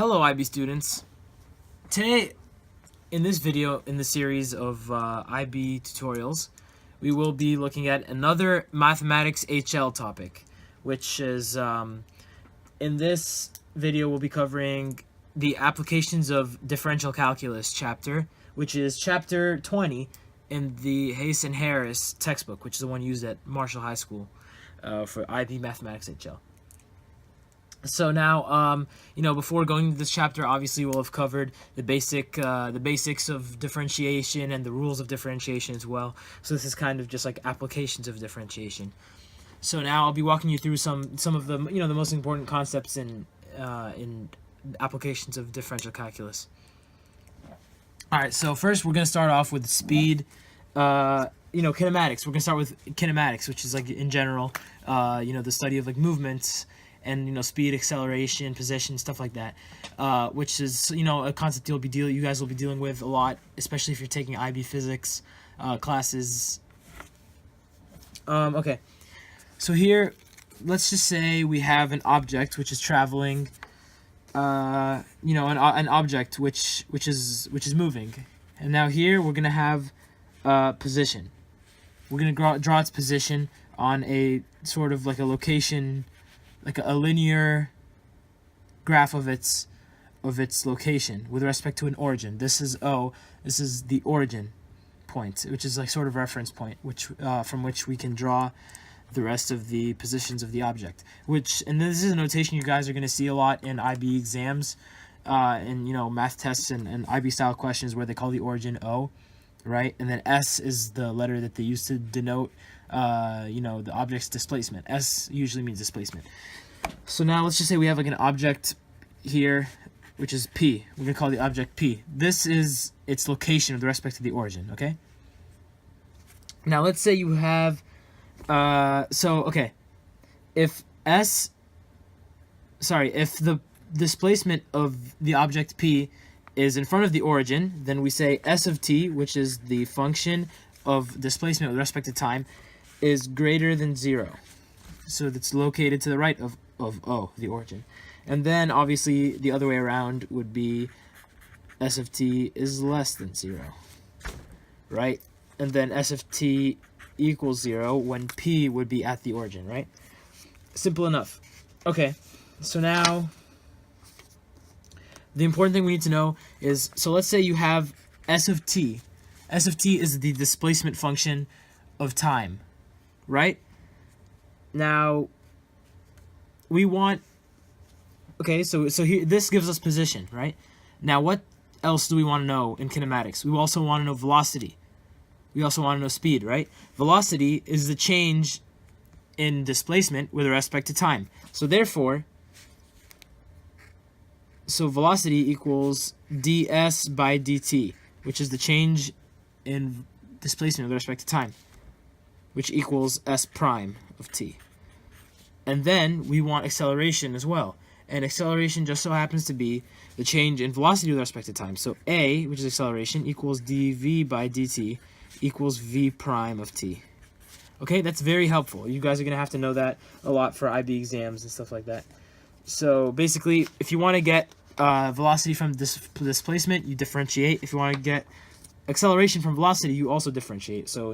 Hello IB students. Today, in this video, in the series of IB tutorials, we will be looking at another mathematics HL topic, which is, in this video we'll be covering the applications of differential calculus chapter, which is chapter 20 in the Hayes and Harris textbook, which is the one used at Marshall High School for IB mathematics HL. So now, before going into this chapter, obviously we'll have covered the basics of differentiation and the rules of differentiation as well. So this is kind of just like applications of differentiation. So now I'll be walking you through some of the the most important concepts in applications of differential calculus. All right. So first we're gonna start off with speed. Kinematics. We're gonna start with kinematics, which is like in general, the study of like movements. And speed, acceleration, position, stuff like that, which is a concept you guys will be dealing with a lot, especially if you're taking IB physics classes. Okay, so here, let's just say we have an object which is traveling, an object which is moving, and now here we're gonna have position. We're gonna draw its position on a sort of like a location. Like a linear graph of its location with respect to an origin. This is O. This is the origin point, which is like sort of reference point, which from which we can draw the rest of the positions of the object. And this is a notation you guys are going to see a lot in IB exams, in math tests and IB style questions where they call the origin O, right? And then S is the letter that they use to denote the object's displacement. S usually means displacement. So now let's just say we have like an object here, which is P. We're going to call the object P. This is its location with respect to the origin, okay? Now let's say you have, if the displacement of the object P is in front of the origin, then we say S of T, which is the function of displacement with respect to time, is greater than 0. So that's located to the right of O, the origin. And then obviously the other way around would be S of T is less than 0, right? And then S of T equals 0 when P would be at the origin, right? Simple enough. Okay, so now the important thing we need to know is, so let's say you have S of T. S of T is the displacement function of time, right? Now, we want, so here, this gives us position, right? Now, what else do we want to know in kinematics? We also want to know velocity. We also want to know speed, right? Velocity is the change in displacement with respect to time. So therefore, velocity equals ds by dt, which is the change in displacement with respect to time, which equals s prime of t. And then we want acceleration as well. And acceleration just so happens to be the change in velocity with respect to time. So a, which is acceleration, equals dv by dt equals v prime of t. Okay, that's very helpful. You guys are going to have to know that a lot for IB exams and stuff like that. So basically, if you want to get velocity from displacement, you differentiate. If you want to get acceleration from velocity, you also differentiate. So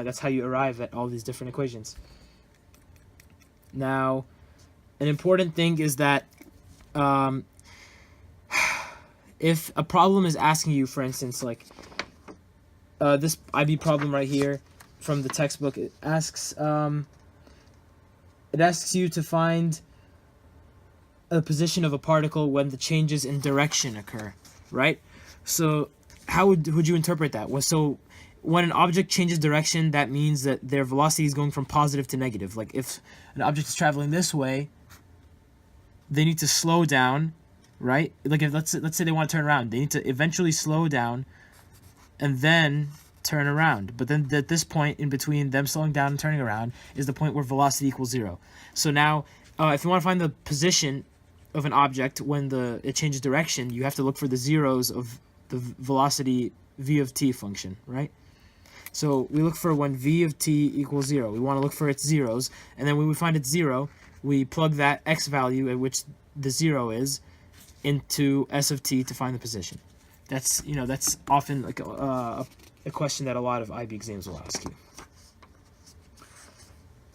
that's how you arrive at all these different equations. Now, an important thing is that if a problem is asking you, for instance, like this IB problem right here from the textbook, it asks you to find a position of a particle when the changes in direction occur, right? So how would you interpret that? So when an object changes direction, that means that their velocity is going from positive to negative. Like if an object is traveling this way, they need to slow down, right? Like if let's say they want to turn around, they need to eventually slow down and then turn around. But then at this point in between them slowing down and turning around is the point where velocity equals 0. So now if you want to find the position of an object when it changes direction, you have to look for the zeros of the velocity v of t function, right? So we look for when v of t equals 0. We want to look for its zeros, and then when we find its 0, we plug that x value at which the 0 is into s of t to find the position. That's that's often like a question that a lot of IB exams will ask you.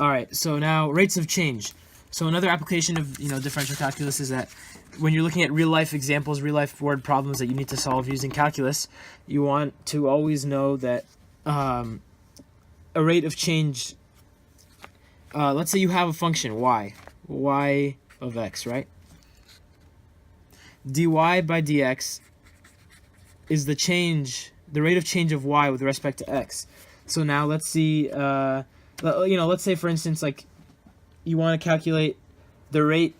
All right, so now rates of change. So another application of differential calculus is that when you're looking at real life examples, real life word problems that you need to solve using calculus, you want to always know that a rate of change. Let's say you have a function y of x, right? dy by dx is the rate of change of y with respect to x. So now let's see, let's say for instance, like you want to calculate the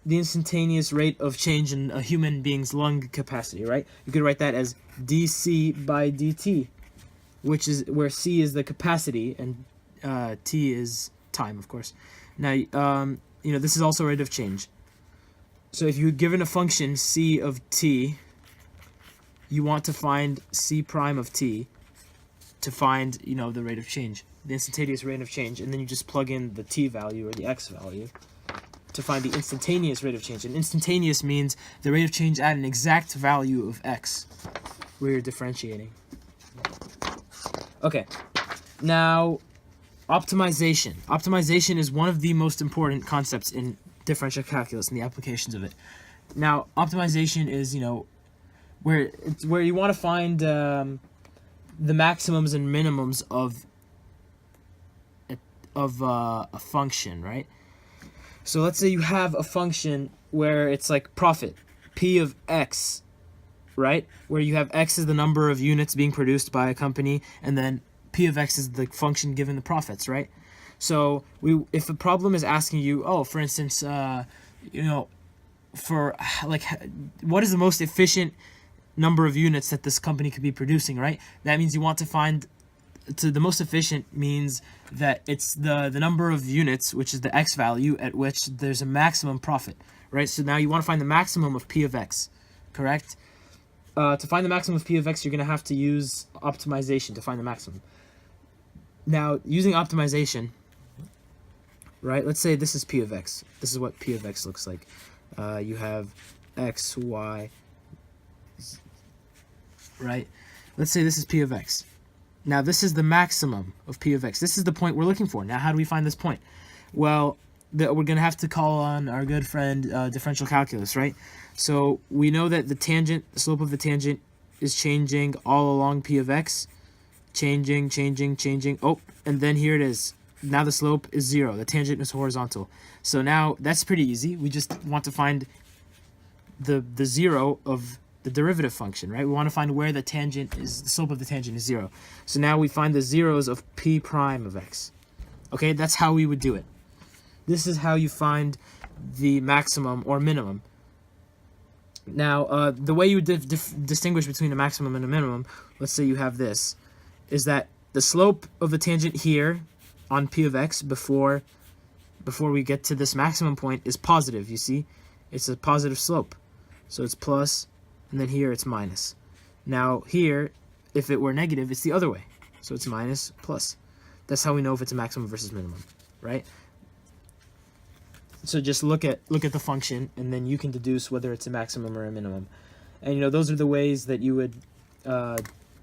instantaneous rate of change in a human being's lung capacity, right? You could write that as dc by dt, which is where c is the capacity and t is time, of course. Now, this is also rate of change. So if you're given a function c of t, you want to find c prime of t to find, the rate of change, the instantaneous rate of change, and then you just plug in the t value or the x value to find the instantaneous rate of change. And instantaneous means the rate of change at an exact value of x, where you're differentiating. Okay, now optimization. Optimization is one of the most important concepts in differential calculus and the applications of it. Now, optimization is, where you want to find the maximums and minimums of a function, right? So let's say you have a function where it's like profit, p of x, right? Where you have x is the number of units being produced by a company, and then p of x is the function given the profits, right? So if a problem is asking you, for instance, for like, what is the most efficient number of units that this company could be producing, right? That means you want to find, the most efficient means that it's the number of units, which is the x value at which there's a maximum profit, right? So now you want to find the maximum of p of x, correct? To find the maximum of p of x, you're going to have to use optimization to find the maximum. Now, using optimization, right, let's say this is p of x. This is what p of x looks like. You have x, y, right? Let's say this is p of x. Now, this is the maximum of p of x. This is the point we're looking for. Now, how do we find this point? Well, we're going to have to call on our good friend differential calculus, right? So we know that the slope of the tangent is changing all along p of x. Changing. Oh, and then here it is. Now the slope is 0. The tangent is horizontal. So now that's pretty easy. We just want to find the 0 of the derivative function, right? We want to find where the slope of the tangent is 0. So now we find the zeros of p prime of x. Okay, that's how we would do it. This is how you find the maximum or minimum. Now, the way you would distinguish between a maximum and a minimum, let's say you have this, is that the slope of the tangent here on p of x before we get to this maximum point is positive, you see? It's a positive slope. So it's plus, and then here it's minus. Now here, if it were negative, it's the other way. So it's minus, plus. That's how we know if it's a maximum versus minimum, right? So just look at the function, and then you can deduce whether it's a maximum or a minimum. And those are the ways that you would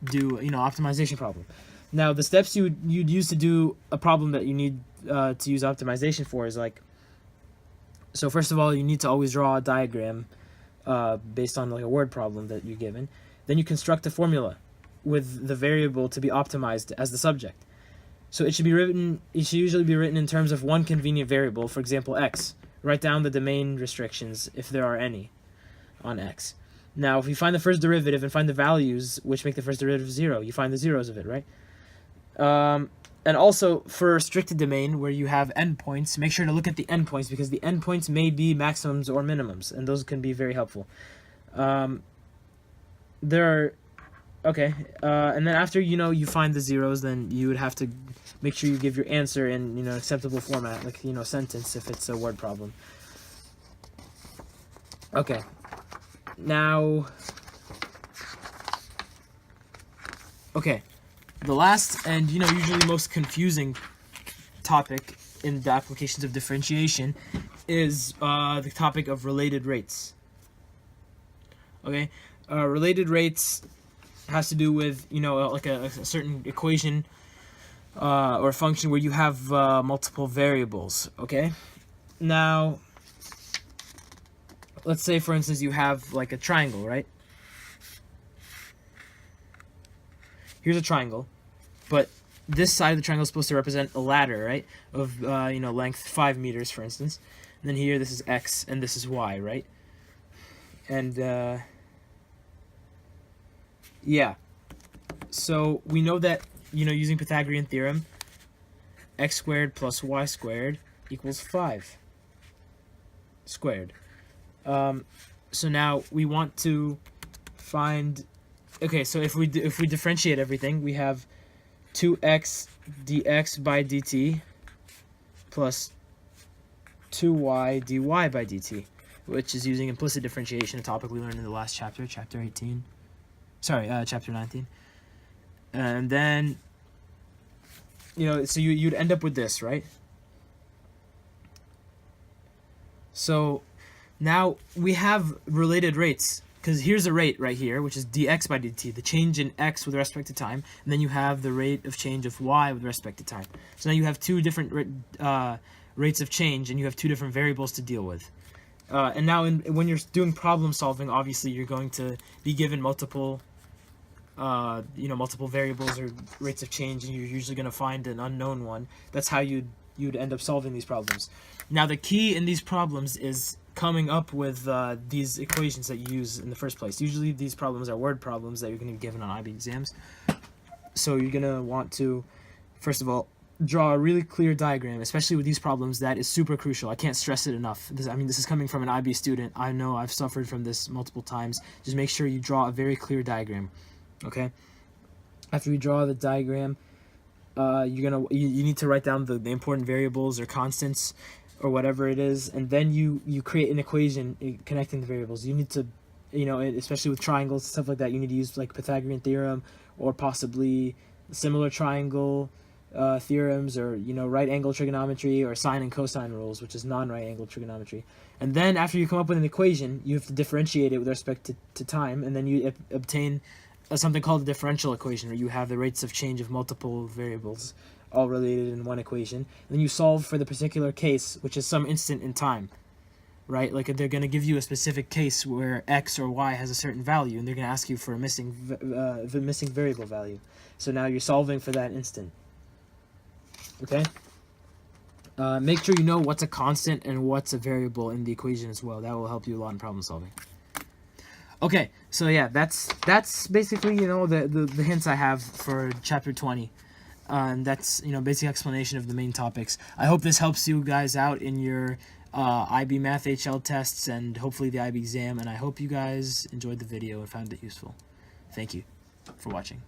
do optimization problem. Now the steps you'd use to do a problem that you need to use optimization for is like, so first of all, you need to always draw a diagram based on like a word problem that you're given. Then you construct a formula with the variable to be optimized as the subject. So it should usually be written in terms of one convenient variable, for example, x. Write down the domain restrictions, if there are any, on x. Now, if you find the first derivative and find the values which make the first derivative 0, you find the zeros of it, right? And also, for a restricted domain where you have endpoints, make sure to look at the endpoints, because the endpoints may be maximums or minimums, and those can be very helpful. And then after you find the zeros, then you would have to make sure you give your answer in acceptable format, like sentence if it's a word problem. Okay. Now, the last and usually most confusing topic in the applications of differentiation is the topic of related rates. Okay, related rates has to do with, you know, like a certain equation or function where you have multiple variables. Okay, now let's say for instance you have like a triangle, right? Here's a triangle, but this side of the triangle is supposed to represent a ladder, right? Of you know, length 5 meters, for instance. And then here this is x and this is y, right? And yeah, so we know that, you know, using Pythagorean theorem, x squared plus y squared equals 5 squared. So now we want to find, okay, so if we differentiate everything, we have 2x dx by dt plus 2y dy by dt, which is using implicit differentiation, a topic we learned in the last chapter, chapter 18. Sorry, chapter 19. And then, you know, so you'd end up with this, right? So now we have related rates, because here's a rate right here, which is dx by dt, the change in x with respect to time, and then you have the rate of change of y with respect to time. So now you have two different rates of change, and you have two different variables to deal with. And now when you're doing problem solving, obviously you're going to be given multiple you know, multiple variables or rates of change, and you're usually going to find an unknown one. That's how you'd end up solving these problems. Now the key in these problems is coming up with these equations that you use in the first place. Usually these problems are word problems that you're going to be given on IB exams. So you're going to want to, first of all, draw a really clear diagram, especially with these problems. That is super crucial. I can't stress it enough. I mean, this is coming from an IB student. I know I've suffered from this multiple times. Just make sure you draw a very clear diagram. Okay? After you draw the diagram, you need to write down the important variables or constants or whatever it is, and then you create an equation connecting the variables. You need to, you know, especially with triangles, stuff like that, you need to use like Pythagorean theorem or possibly similar triangle theorems, or, you know, right angle trigonometry or sine and cosine rules, which is non-right angle trigonometry. And then after you come up with an equation, you have to differentiate it with respect to time, and then you obtain something called the differential equation, where you have the rates of change of multiple variables all related in one equation. And then you solve for the particular case, which is some instant in time, right? Like they're going to give you a specific case where x or y has a certain value, and they're going to ask you for a missing variable value. So now you're solving for that instant. Okay? Make sure you know what's a constant and what's a variable in the equation as well. That will help you a lot in problem solving. Okay, so yeah, that's basically, you know, the hints I have for chapter 20. And that's, you know, basic explanation of the main topics. I hope this helps you guys out in your IB Math HL tests and hopefully the IB exam. And I hope you guys enjoyed the video and found it useful. Thank you for watching.